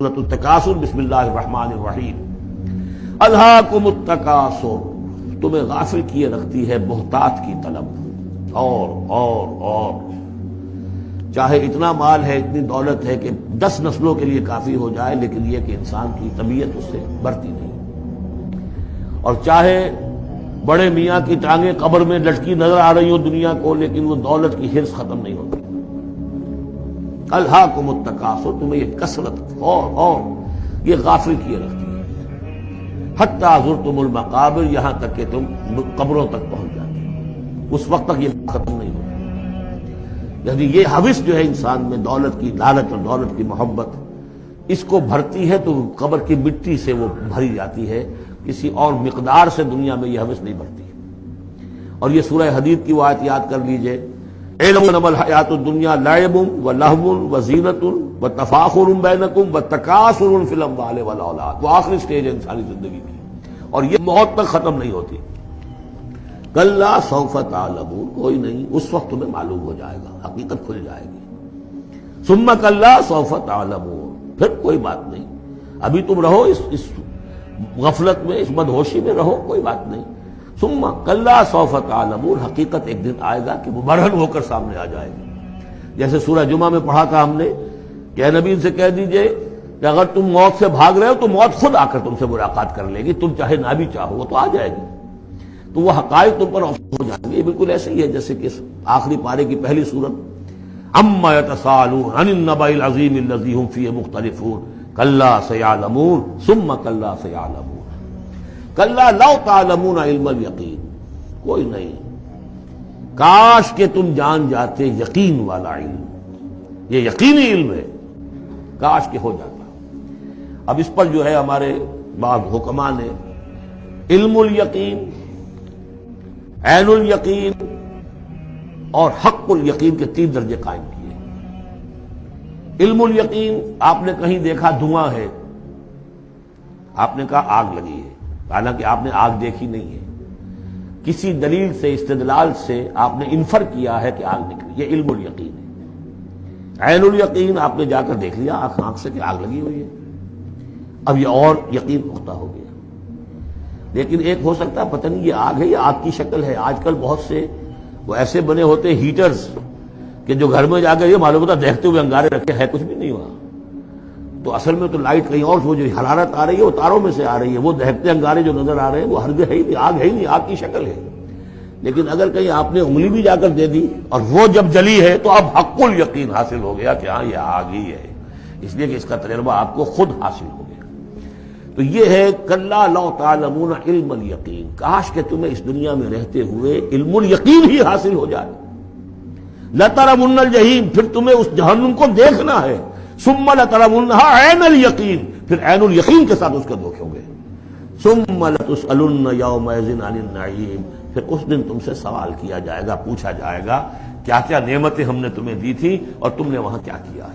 سورۃ التکاثر بسم اللہ الرحمن الرحیم۔ الہاکم التکاثر، تمہیں غافل کیے رکھتی ہے بہتات کی طلب، اور چاہے اتنا مال ہے، اتنی دولت ہے کہ 10 نسلوں کے لیے کافی ہو جائے، لیکن یہ کہ انسان کی طبیعت اس سے بڑھتی نہیں، اور چاہے بڑے میاں کی ٹانگیں قبر میں لٹکی نظر آ رہی ہو دنیا کو، لیکن وہ دولت کی حرص ختم نہیں ہوتی۔ الہاکم التکاثر، تمہیں یہ کثرت اور یہ غافل کیے رکھتی ہے، حتی زرتم المقابر، یہاں تک کہ تم قبروں تک پہنچ جاتے ہو، اس وقت تک یہ ختم نہیں ہوتی۔ یعنی یہ حوث جو ہے انسان میں، دولت کی لالچ اور دولت کی محبت، اس کو بھرتی ہے تو قبر کی مٹی سے وہ بھری جاتی ہے، کسی اور مقدار سے دنیا میں یہ حوث نہیں بھرتی۔ اور یہ سورہ حدید کی وہ آیت یاد کر لیجئے، اعلموا انما الحیات الدنیا لعب ولہو وزینۃ وتفاخر بینکم وتکاثر فی الاموال والاولاد۔ وہ آخری سٹیج ہے انسانی زندگی کی، اور یہ موت تک ختم نہیں ہوتی۔ کلا سوف تعلمون، کوئی نہیں، اس وقت تمہیں معلوم ہو جائے گا، حقیقت کھل جائے گی۔ ثم کلا سوف تعلمون، پھر کوئی بات نہیں، ابھی تم رہو اس غفلت میں، اس بدہوشی میں رہو، کوئی بات نہیں۔ ثم کلا سوف تعلمون، حقیقت ایک دن آئے گا کہ وہ برہن ہو کر سامنے آ جائے گی۔ جیسے سورہ جمعہ میں پڑھا تھا ہم نے کہ اے نبی سے کہہ دیجئے کہ اگر تم موت سے بھاگ رہے ہو تو موت خود آ کر تم سے ملاقات کر لے گی، تم چاہے نہ بھی چاہو وہ تو آ جائے گی، تو وہ حقائق تم پر ہو جائیں گے۔ یہ بالکل ایسے ہی ہے جیسے کہ آخری پارے کی پہلی سورت، عما یتساءلون عن النبأ العظیم الذی هم فیہ مختلفون کلا سیعلمون ثم کلا سیعلمون۔ کلا لو تعلمون علم الیقین، کوئی نہیں، کاش کہ تم جان جاتے یقین والا علم، یہ یقینی علم ہے، کاش کہ ہو جاتا۔ اب اس پر جو ہے ہمارے بعض حکماء نے علم الیقین، عین الیقین اور حق الیقین کے 3 درجے قائم کیے۔ علم الیقین، آپ نے کہیں دیکھا دھواں ہے، آپ نے کہا آگ لگی ہے، حالانکہ آپ نے آگ دیکھی نہیں ہے، کسی دلیل سے، استدلال سے آپ نے انفر کیا ہے کہ آگ نکلی، یہ علم الیقین ہے۔ عین الیقین، آپ نے جا کر دیکھ لیا آنکھ سے کہ آگ لگی ہوئی ہے، اب یہ اور یقین پختہ ہو گیا۔ لیکن ایک ہو سکتا ہے پتہ نہیں یہ آگ ہے یا آگ کی شکل ہے۔ آج کل بہت سے وہ ایسے بنے ہوتے ہیٹرز کہ جو گھر میں جا کر یہ معلوم ہوتا دیکھتے ہوئے انگارے رکھے، ہے کچھ بھی نہیں ہوا، تو اصل میں تو لائٹ کہیں اور، وہ جو حرارت آ رہی ہے وہ تاروں میں سے آ رہی ہے، وہ دہتے انگارے جو نظر آ رہے ہیں وہ ہرگز ہے ہی نہیں، آگ ہے ہی نہیں، آگ کی شکل ہے۔ لیکن اگر کہیں آپ نے انگلی بھی جا کر دے دی اور وہ جب جلی ہے تو اب حق الیقین حاصل ہو گیا کہ ہاں یہ آگ ہی ہے، اس لیے کہ اس کا تجربہ آپ کو خود حاصل ہو گیا۔ تو یہ ہے کلا لو تعلمون علم الیقین، کاش کہ تمہیں اس دنیا میں رہتے ہوئے علم الیقین ہی حاصل ہو جائے۔ لترون الجحیم، پھر تمہیں اس جہنم کو دیکھنا ہے۔ ثم لترونها عین الیقین، پھر عین الیقین کے ساتھ اس کا دیکھو گے۔ ثم لتسألن یومئذ عن النعیم، پھر اس دن تم سے سوال کیا جائے گا، پوچھا جائے گا کیا کیا نعمتیں ہم نے تمہیں دی تھی اور تم نے وہاں کیا کیا ہے۔